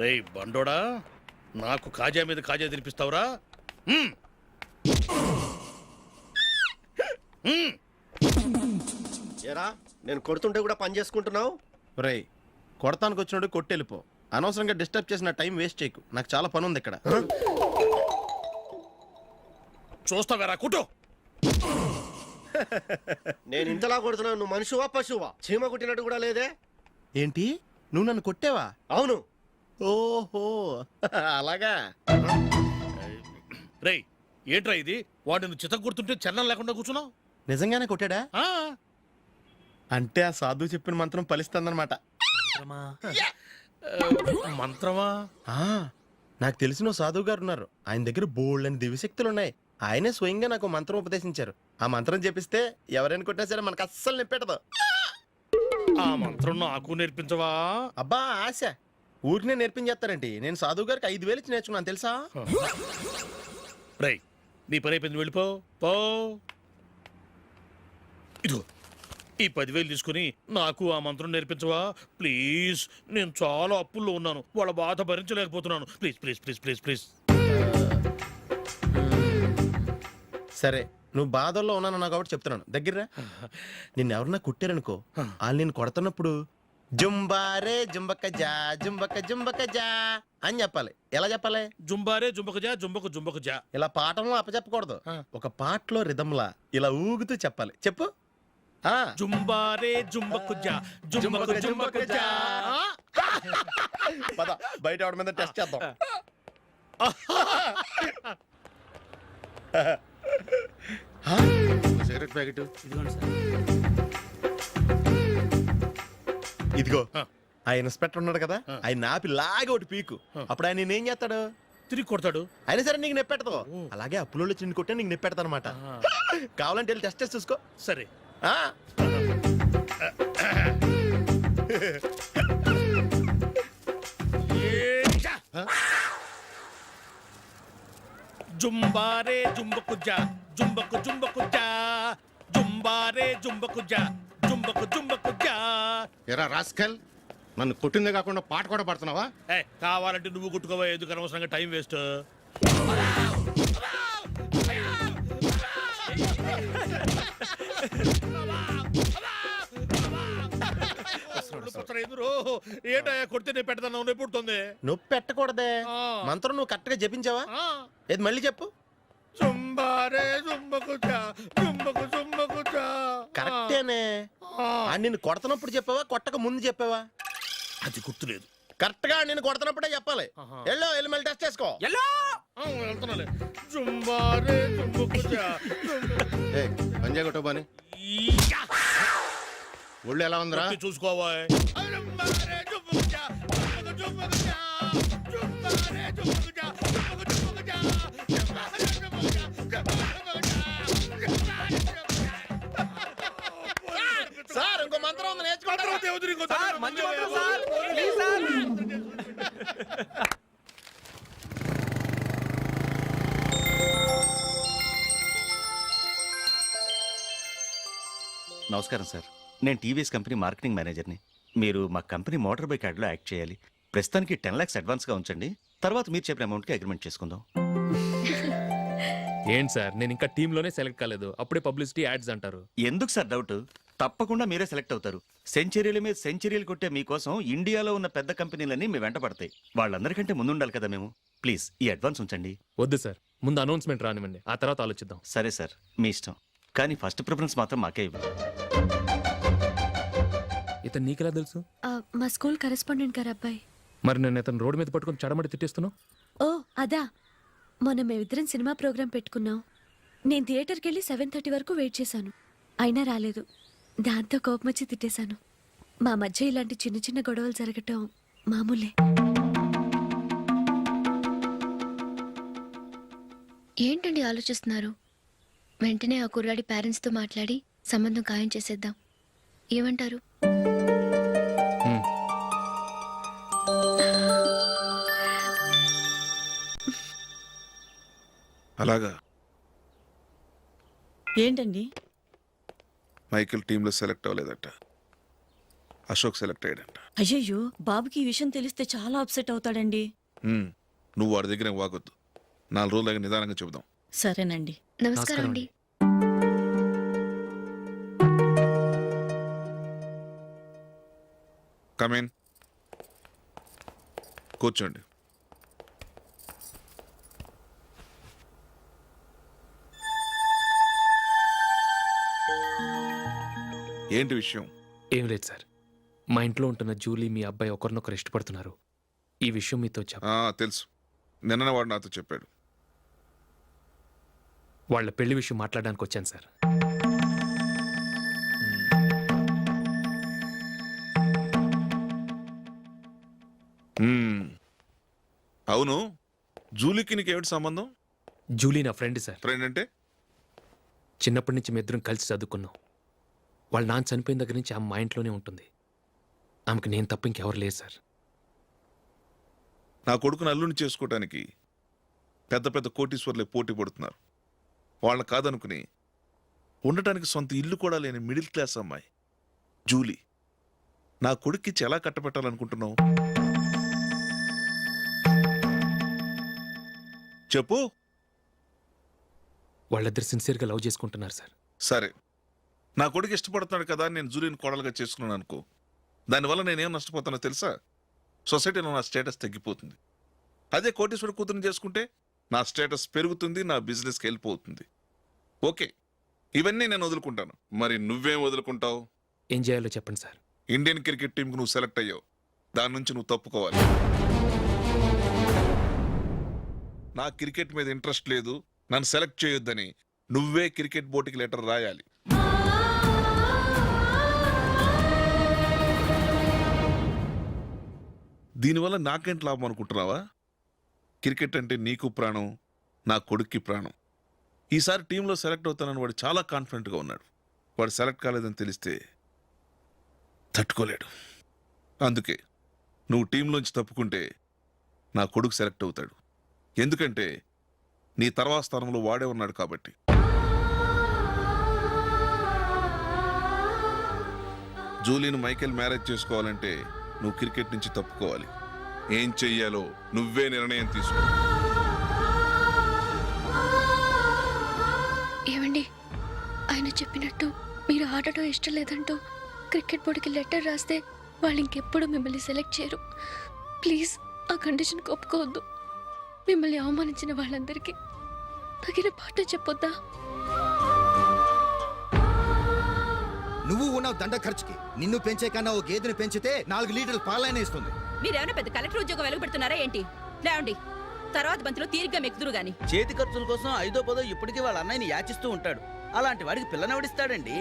రేయ్ బండోడా, నాకు కాజా మీద కాజా తినిపిస్తావురా? ఏరా, నేను కొడుతుంటే కూడా పని చేసుకుంటున్నావు? రేయ్, కొడతానికి వచ్చినట్టు కొట్టెళ్ళిపో. అనవసరంగా డిస్టర్బ్ చేసిన టైం వేస్ట్ చేయకు. నాకు చాలా పని ఉంది ఇక్కడ. చూస్తావేరా కుట్టు. నేను ఇంతలా కొడుతున్నావు, నువ్వు మనుషువా పశువా? చీమ కొట్టినట్టు కూడా లేదే. ఏంటి, నువ్వు నన్ను కొట్టావా? అవును. ఓహో అలాగా. రేయ్ ఏంట్రా ఇది? వాడు నువ్వు చిత్త కొడుతుంటే చలనం లేకుండా కూర్చున్నావు. నిజంగానే కొట్టాడా? అంటే ఆ సాధువు చెప్పిన మంత్రం ఫలిస్తుందన్నమాట. మంత్రమా? నాకు తెలిసిన ఓ సాధువు గారు ఉన్నారు. ఆయన దగ్గర బోల్డని దివ్యశక్తులు ఉన్నాయి. ఆయనే స్వయంగా నాకు మంత్రం ఉపదేశించారు. ఆ మంత్రం చెప్పిస్తే ఎవరైనా కొట్టినా సరే మనకు అస్సలు నిప్పెట్టదు. ఆ మంత్రం నాకు నేర్పించవా? అబ్బా ఆశ, ఊరినే నేర్పించేస్తారండి. నేను సాధువు గారికి 5,000 ఇచ్చి నేర్చుకున్నాను తెలుసా? రేయ్ నీ పని అయిపోయింది, వెళ్ళిపో పో. ఇదిగో ఈ 10,000 తీసుకుని నాకు ఆ మంత్రం నేర్పించవా ప్లీజ్? నేను చాలా అప్పుల్లో ఉన్నాను, వాళ్ళ బాధ భరించలేకపోతున్నాను. Please please please please please. సరే, నువ్వు బాధల్లో ఉన్నాను నాకు కాబట్టి చెప్తున్నాను. దగ్గర నిన్ను ఎవరన్నా కుట్టారనుకో, వాళ్ళు నేను కొడుతున్నప్పుడు జుంబారే జుంబక జా జుంబక జుంబక జా అని చెప్పాలి. ఎలా చెప్పాలి? జుంబారే జుంబక జా జుంబకు జుంబకు జా. ఇలా పాఠంలో అప్పచెప్పకూడదు. ఒక పాటలో రిధంలా ఇలా ఊగుతూ చెప్పాలి. చెప్పు. జుంబారే జుంబకు జా జుంబకు జుంబకు జా. పద బయట ఆవిడ మీద టెస్ట్ చేద్దాం. సిగరెట్ ప్యాకెట్ ఇదిగో. ఆ ఇన్స్పెక్టర్ ఉన్నాడు కదా, ఆయన ఆపి లాగా ఒకటి పీకు. అప్పుడు ఆయన నేనేం చేస్తాడు? తిరిగి కొడతాడు. అయినా సరే నీకు నెప్పెడతావు. అలాగే అప్పులో చిన్న కొట్టే నీకు నెప్పెడతా అనమాట. కావాలంటే వెళ్ళి టెస్ట్ చేసి చూసుకో. సరే. జుంబారే జుంబకు జా జుంబకు జుంబకు జా జుంబారే జుంబకు జా జుంబకు జుంబకు జా. ఎరా రాస్కల్, నన్ను కొట్టిందే కాకుండా పాట కూడా పడుతున్నావా? కావాలంటే నువ్వు కొట్టుకోవా, ఎందుకు అనవసరంగా టైం వేస్ట్. ఏంటయ్యా కొడితే నేను పెడతాను, నొప్పి పుడుతుంది. నొప్పి పెట్టకూడదే. మంత్రం నువ్వు కరెక్ట్ గా జపించావా? ఏది మళ్ళీ చెప్పు. జుంబారే జుంబకు జా జుంబకు జుంబకు జా. కరెక్టేనే. నిన్ను కొడుతున్నప్పుడు చెప్పావా, కొట్టక ముందు చెప్పావా? అది గుర్తులేదు. కరెక్ట్ గా నేను కొడుతున్నప్పుడే చెప్పాలి. ఎల్లో వెళ్ళి మళ్ళీ టెస్ట్ చేసుకో. వెళ్తున్నాలే. జుంబారే జుంబకు జా పంజా కొట్టబాని ఒళ్ళు ఎలా ఉందిరా చూసుకోవా. సార్ ఇంకో మంత్రం ఉంది, నేర్చుకుంటారు. నమస్కారం సార్. నేను టీవీఎస్ కంపెనీ మార్కెటింగ్ మేనేజర్ని. మీరు మా కంపెనీ మోటార్ బైక్ యాడ్లో యాక్ట్ చేయాలి. ప్రస్తుతానికి 10 lakhs అడ్వాన్స్గా ఉంచండి. తర్వాత మీరు చెప్పిన అమౌంట్కి అగ్రిమెంట్ చేసుకుందాం. ఏంటి సార్, నేను ఇంకా టీంలోనే సెలెక్ట్ కాలేదు, అప్పుడే పబ్లిసిటీ యాడ్స్ అంటారు. ఎందుకు సార్ డౌట్? తప్పకుండా మీరే సెలెక్ట్ అవుతారు. సెంచరీల మీద సెంచరీలు కొట్టే మీకోసం ఇండియాలో ఉన్న పెద్ద కంపెనీలన్నీ మీ వెంట పడతాయి. వాళ్ళందరికంటే ముందుండాలి కదా మేము. ప్లీజ్ ఈ అడ్వాన్స్ ఉంచండి. వద్దు సార్, ముందు అనౌన్స్మెంట్ రానివ్వండి, ఆ తర్వాత ఆలోచిద్దాం. సరే సార్, మీ ఇష్టం. కానీ ఫస్ట్ ప్రిఫరెన్స్ మాత్రం మాకే ఇవ్వండి. ఇతను నీకెలా తెలుసు? మా స్కూల్ కరెస్పాండెంట్ గారు అబ్బాయి. మరి నేను ఇతను రోడ్డు మీద పట్టుకొని చడమడి తిట్టేస్తున్నావు. ఓ అదా, మొన్న మేమిద్దరం సినిమా ప్రోగ్రాం పెట్టుకున్నాం. నేను థియేటర్కి వెళ్ళి 7:30 వరకు వెయిట్ చేశాను, అయినా రాలేదు. దాంతో కోపం వచ్చి తిట్టేశాను. మా మధ్య ఇలాంటి చిన్న చిన్న గొడవలు జరగటం మామూలే. ఏంటండి ఆలోచిస్తున్నారు? వెంటనే ఆ కుర్రాడి పేరెంట్స్తో మాట్లాడి సంబంధం ఖాయం చేసేద్దాం. ఏమంటారు? అలాగా ఏంటండి? మైకిల్ టీంలో సెలెక్ట్ అవ్వలేదట, అశోక్ సెలెక్ట్ అయ్యాడంట. అయ్యయ్యో, బాబుకి ఈ విషయం తెలిస్తే చాలా అప్సెట్ అవుతాడండి. నువ్వు వాడి దగ్గర వాగొద్దు, 4 రోజులు నిదానంగా చెబుదాం. సరేనండి. నమస్కారం అండి. కమేన్, కూర్చోండి. ఏంటి విషయం? ఏం లేదు సార్, మా ఇంట్లో ఉంటున్న జూలీ మీ అబ్బాయి ఒకరినొకరు ఇష్టపడుతున్నారు. ఈ విషయం మీతో తెలుసు, నిన్న వాడు నాతో చెప్పాడు. వాళ్ళ పెళ్లి విషయం మాట్లాడడానికి వచ్చాను సార్. అవును, జూలీకి నీకేమిటి సంబంధం? జూలీ నా ఫ్రెండ్ సార్. ఫ్రెండ్ అంటే? చిన్నప్పటి నుంచి మీ ఇద్దరం కలిసి చదువుకున్నాం. వాళ్ళ నాన్న చనిపోయిన దగ్గర నుంచి ఆమె మా ఇంట్లోనే ఉంటుంది. ఆమెకు నేను తప్ప ఇంకెవరు లేరు సార్. నా కొడుకును అల్లుని చేసుకోవటానికి పెద్ద పెద్ద కోటీశ్వర్లే పోటీ పడుతున్నారు. వాళ్ళని కాదనుకుని ఉండటానికి సొంత ఇల్లు కూడా లేని మిడిల్ క్లాస్ అమ్మాయి జూలీ నా కొడుక్కిచ్చి ఎలా కట్టబెట్టాలనుకుంటున్నావు? చెప్పు. వాళ్ళిద్దరు సిన్సియర్గా లవ్ చేసుకుంటున్నారు సార్. సరే, నా కొడుకు ఇష్టపడుతున్నాడు కదా అని నేను జూలీని కోడలుగా చేసుకున్నాను అనుకో, దానివల్ల నేనేం నష్టపోతానో తెలుసా? సొసైటీలో నా స్టేటస్ తగ్గిపోతుంది. అదే కోటీశ్వర కూతురుని చేసుకుంటే నా స్టేటస్ పెరుగుతుంది, నా బిజినెస్కి వెళ్ళిపోతుంది. ఓకే, ఇవన్నీ నేను వదులుకుంటాను. మరి నువ్వేం వదులుకుంటావు? ఏం చేయాలో చెప్పండి సార్. ఇండియన్ క్రికెట్ టీంకి నువ్వు సెలెక్ట్ అయ్యావు, దాని నుంచి నువ్వు తప్పుకోవాలి. నా క్రికెట్ మీద ఇంట్రెస్ట్ లేదు, నన్ను సెలెక్ట్ చేయొద్దని నువ్వే క్రికెట్ బోర్డుకి లెటర్ రాయాలి. దీనివల్ల నాకేంటి లాభం అనుకుంటున్నావా? క్రికెట్ అంటే నీకు ప్రాణం, నా కొడుక్కి ప్రాణం. ఈసారి టీంలో సెలెక్ట్ అవుతానని వాడు చాలా కాన్ఫిడెంట్గా ఉన్నాడు. వాడు సెలెక్ట్ కాలేదని తెలిస్తే తట్టుకోలేడు. అందుకే నువ్వు టీంలోంచి తప్పుకుంటే నా కొడుకు సెలెక్ట్ అవుతాడు. ఎందుకంటే నీ తర్వాత స్థానంలో వాడే ఉన్నాడు కాబట్టి. జూలీని మైకేల్ మ్యారేజ్ చేసుకోవాలంటే నువ్వు క్రికెట్ నుంచి తప్పుకోవాలి. ఏం చెయ్యాలో నువ్వే నిర్ణయం తీసుకో. ఏమండి, ఆయన చెప్పినట్టు మీరు ఆడటం ఇష్టం లేదంటూ క్రికెట్ బోర్డుకి లెటర్ రాస్తే వాళ్ళు ఇంకెప్పుడు మిమ్మల్ని సెలెక్ట్ చేయరు. ప్లీజ్ ఆ కండిషన్ ఒప్పుకోవద్దు. మిమ్మల్ని అవమానించిన వాళ్ళందరికీ తగిన పాఠం చెప్పొద్దా? నువ్వు ఉన్నావు దండ ఖర్చుకి. నిన్ను పెంచే కన్నా ఓ గేదెని పెంచితే 4 లీటర్లు పాలైన ఇస్తుంది. మీరేమైనా పెద్ద కలెక్టర్ ఉద్యోగం వెలుగుపెడుతున్నారా ఏంటి? లేవండి, తర్వాత బంతిలో తీరిగ్గా మెక్కుదురు గాని. చేతి ఖర్చుల కోసం 5దో 10దో ఇప్పటికీ వాళ్ళ అన్నయ్యని యాచిస్తూ ఉంటాడు. అలాంటి వాడికి పిల్లనెవడిస్తాడండి?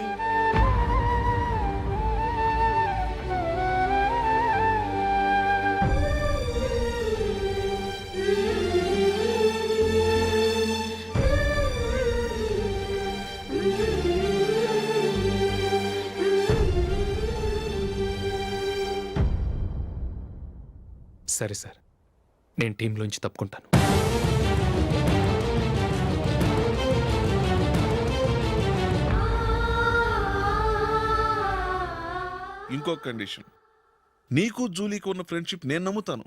సరే సార్, నేను టీంలోంచి తప్పుకుంటాను. ఇంకో కండిషన్. నీకు జూలీకి ఉన్న ఫ్రెండ్షిప్ నేను నమ్ముతాను,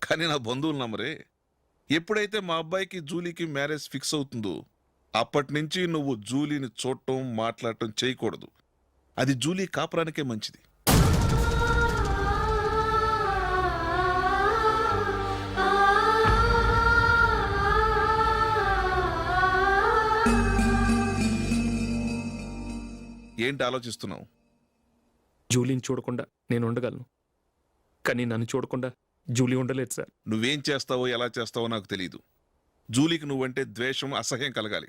కానీ నా బంధువులు నమ్మరే. ఎప్పుడైతే మా అబ్బాయికి జూలీకి మ్యారేజ్ ఫిక్స్ అవుతుందో అప్పటి నుంచి నువ్వు జూలీని చూడటం మాట్లాడటం చేయకూడదు. అది జూలీ కాపురానికే మంచిది. ఏంటి ఆలోచిస్తున్నావు? జూలీని చూడకుండా నేను ఉండగలను, కానీ నన్ను చూడకుండా జూలీ ఉండలేదు సార్. నువ్వేం చేస్తావో ఎలా చేస్తావో నాకు తెలియదు. జూలీకి నువ్వంటే ద్వేషం, అసహ్యం కలగాలి.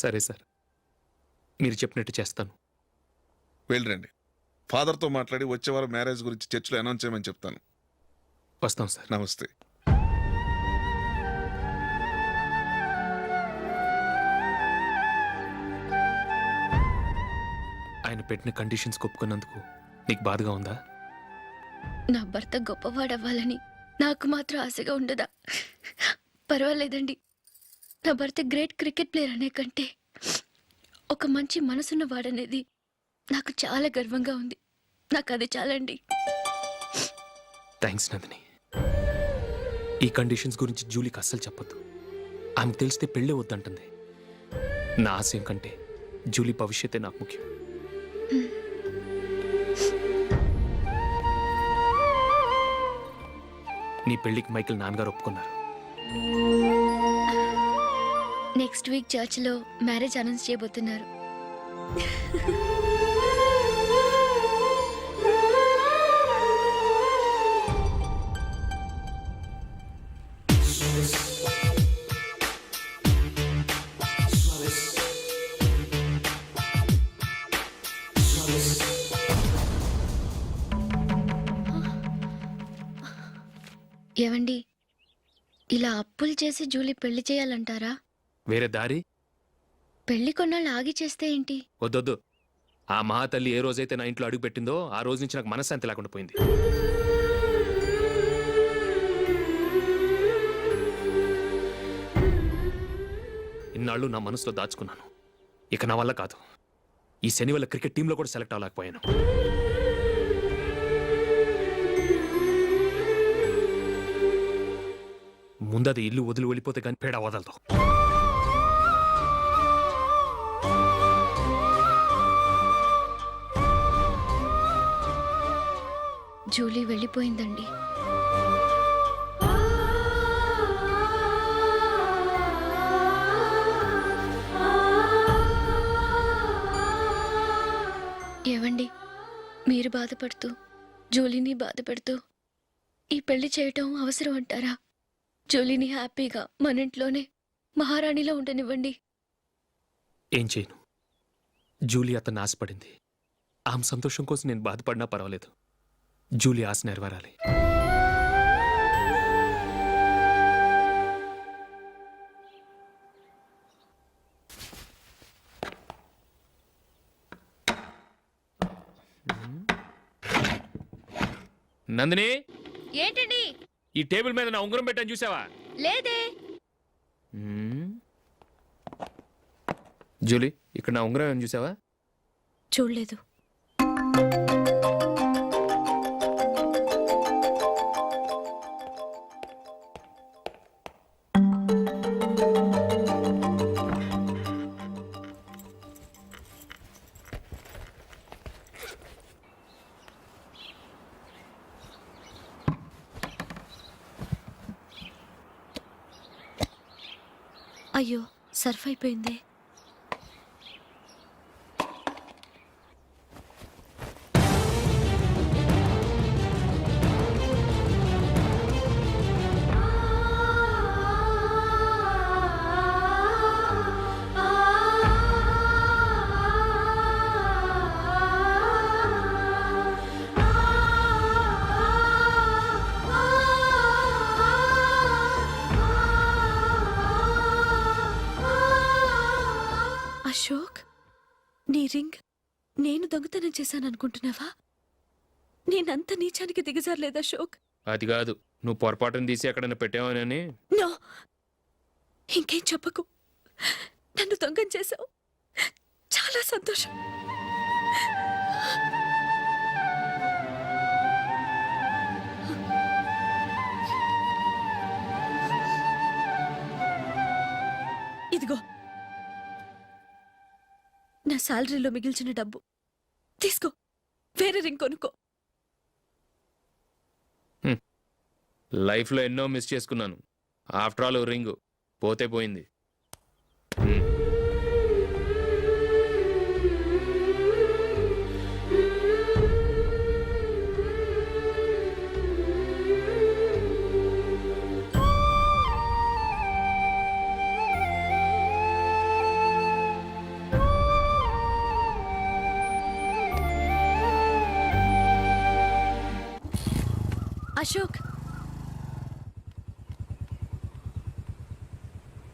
సరే సార్, మీరు చెప్పినట్టు చేస్తాను. వెళ్ళరండి. ఫాదర్తో మాట్లాడి వచ్చే వారం మ్యారేజ్ గురించి చర్చిలో అనౌన్స్ చేయమని చెప్తాను. వస్తాం సార్. నమస్తే. ఆయన పెట్టిన కండిషన్స్ ఒప్పుకున్నందుకు నీకు బాధగా ఉందా? నా భర్త గొప్పవాడవ్వాలని నాకు మాత్రం ఆశగా ఉండదా? పర్వాలేదండి. నా భర్త గ్రేట్ క్రికెట్ ప్లేయర్ అనే కంటే ఒక మంచి మనసున్న వాడనేది నాకు చాలా గర్వంగా ఉంది. నాకు అది చాలండి. థ్యాంక్స్ నందిని. ఈ కండిషన్స్ గురించి జూలీకి అస్సలు చెప్పొద్దు. ఆమెకు తెలిస్తే పెళ్ళే వద్దంటుంది. నా ఆశయం కంటే జూలీ భవిష్యత్తే నాకు ముఖ్యం. నీ పెళ్లికి మైకిల్ నాన్నగారు ఒప్పుకున్నారు. నెక్స్ట్ వీక్ చర్చ్లో మ్యారేజ్ అనౌన్స్ చేయబోతున్నారు. ఏవండి, ఇలా అప్పులు చేసి జూలీ పెళ్లి చేయాలంటారా? వేరే దారి? పెళ్లి కొన్నాళ్ళు ఆగి చేస్తే ఏంటి? వద్దొద్దు. ఆ మహాతల్లి ఏ రోజైతే నా ఇంట్లో అడుగు పెట్టిందో ఆ రోజు నుంచి నాకు మనశ్శాంతి లేకుండా పోయింది. ఇన్నాళ్ళు నా మనసులో దాచుకున్నాను. ఇక నా వల్ల కాదు. ఈ శని వల్ల క్రికెట్ టీంలో కూడా సెలెక్ట్ అవ్వలేకపోయాను. ముందది ఇల్లు వదిలి వెళ్ళిపోతే కానీ పేడ వదలదు. జూలీ వెళ్ళిపోయిందండి. ఏవండి, మీరు బాధపడుతూ జూలీని బాధపెడుతూ ఈ పెళ్లి చేయటం అవసరం అంటారా? జూలీని హ్యాపీగా మన ఇంట్లోనే మహారాణిలో ఉండనివ్వండి. ఏం చేయను? జూలీ అతన్ని ఆశపడింది. ఆమె సంతోషం కోసం నేను బాధపడినా పర్వాలేదు. జూలీ ఆశ నెరవేరాలి. నందిని, ఏంటండి? ఈ టేబుల్ మీద నా ఉంగరం పెట్టని చూసావా? లేదే. జూలీ, ఇక్కడ నా ఉంగరం ఏమని చూసావా? చూడలేదు. అయ్యో, సర్ఫ్ అయిపోయింది. అశోక్, నీ రింగ్ నేను దొంగతనం చేశాననుకుంటున్నావా? నేనంత నీచానికి దిగజారలేదు అశోక్. అది కాదు, నువ్వు పొరపాటును తీసి ఎక్కడైనా పెట్టావని. నో, ఇంకేం చెప్పకు. నన్ను దొంగం చేశావు. చాలా సంతోషం. ఇదిగో నా శాలరీలో మిగిల్చిన డబ్బు తీసుకో. వేరే రింగ్ కొనుక్కో. లైఫ్లో ఎన్నో మిస్ చేసుకున్నాను. ఆఫ్టర్ ఆల్ రింగ్ పోతే పోయింది. అశోక్,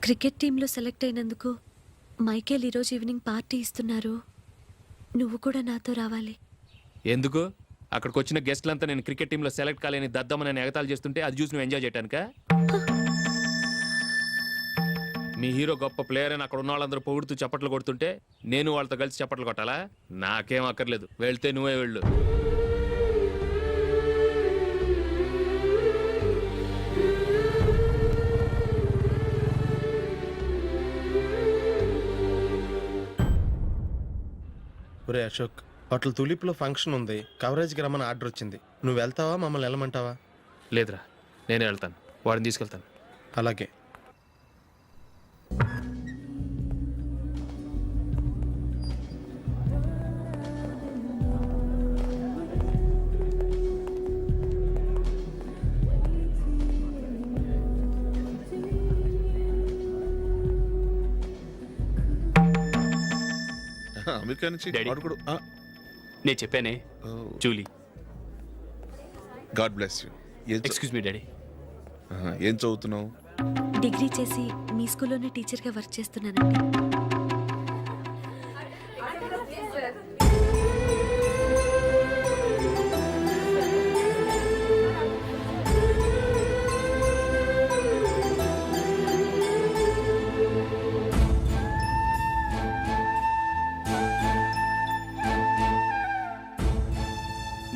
క్రికెట్ టీంలో సెలెక్ట్ అయినందుకు మైకేల్ ఈరోజు ఈవినింగ్ పార్టీ ఇస్తున్నారు. నువ్వు కూడా నాతో రావాలి. ఎందుకు? అక్కడికి వచ్చిన గెస్ట్లంతా నేను క్రికెట్ టీంలో సెలెక్ట్ కాలేని దద్దమని ఎగతాలు చేస్తుంటే అది చూసి నువ్వు ఎంజాయ్ చేయటానిక? మీ హీరో గొప్ప ప్లేయర్ అని అక్కడ ఉన్న వాళ్ళందరూ పొగుడుతూ చప్పట్లు కొడుతుంటే నేను వాళ్ళతో కలిసి చప్పట్లు కొట్టాలా? నాకేం అక్కర్లేదు. వెళ్తే నువ్వే వెళ్ళు. ఒరే అశోక్, హోటల్ తులిప్లో ఫంక్షన్ ఉంది. కవరేజ్కి రమ్మని ఆర్డర్ వచ్చింది. నువ్వు వెళ్తావా, మమ్మల్ని వెళ్ళమంటావా? లేదురా, నేనే వెళ్తాను. వాడిని తీసుకెళ్తాను. అలాగే. అమెరికా నుంచి డాడీ. వాడు కూడా నేను చెప్పానే, Julie. God bless you. Excuse me daddy. ఏం చదువుతున్నావు? డిగ్రీ చేసి మీ స్కూల్లోనే టీచర్గా వర్క్ చేస్తున్నానండి.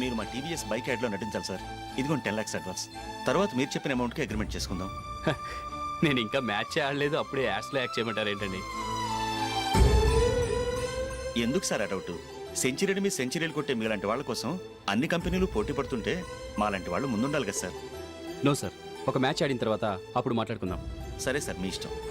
మీరు మా టీవీఎస్ బైక్ యాడ్లో నటించాలి సార్. ఇదిగోండి 10 lakhs అడ్వాన్స్. తర్వాత మీరు చెప్పిన అమౌంట్కి అగ్రిమెంట్ చేసుకుందాం. నేను ఇంకా మ్యాచ్ ఆడలేదు, అప్పుడే యాడ్స్లో యాక్ట్ చేయమంటారు ఏంటండి? ఎందుకు సార్ ఆ డౌట్? సెంచరీని మీ సెంచరీలు కొట్టే మీలాంటి వాళ్ళ కోసం అన్ని కంపెనీలు పోటీ పడుతుంటే మాలాంటి వాళ్ళు ముందుండాలి కదా సార్. నో సార్, ఒక మ్యాచ్ ఆడిన తర్వాత అప్పుడు మాట్లాడుకుందాం. సరే సార్, మీ ఇష్టం.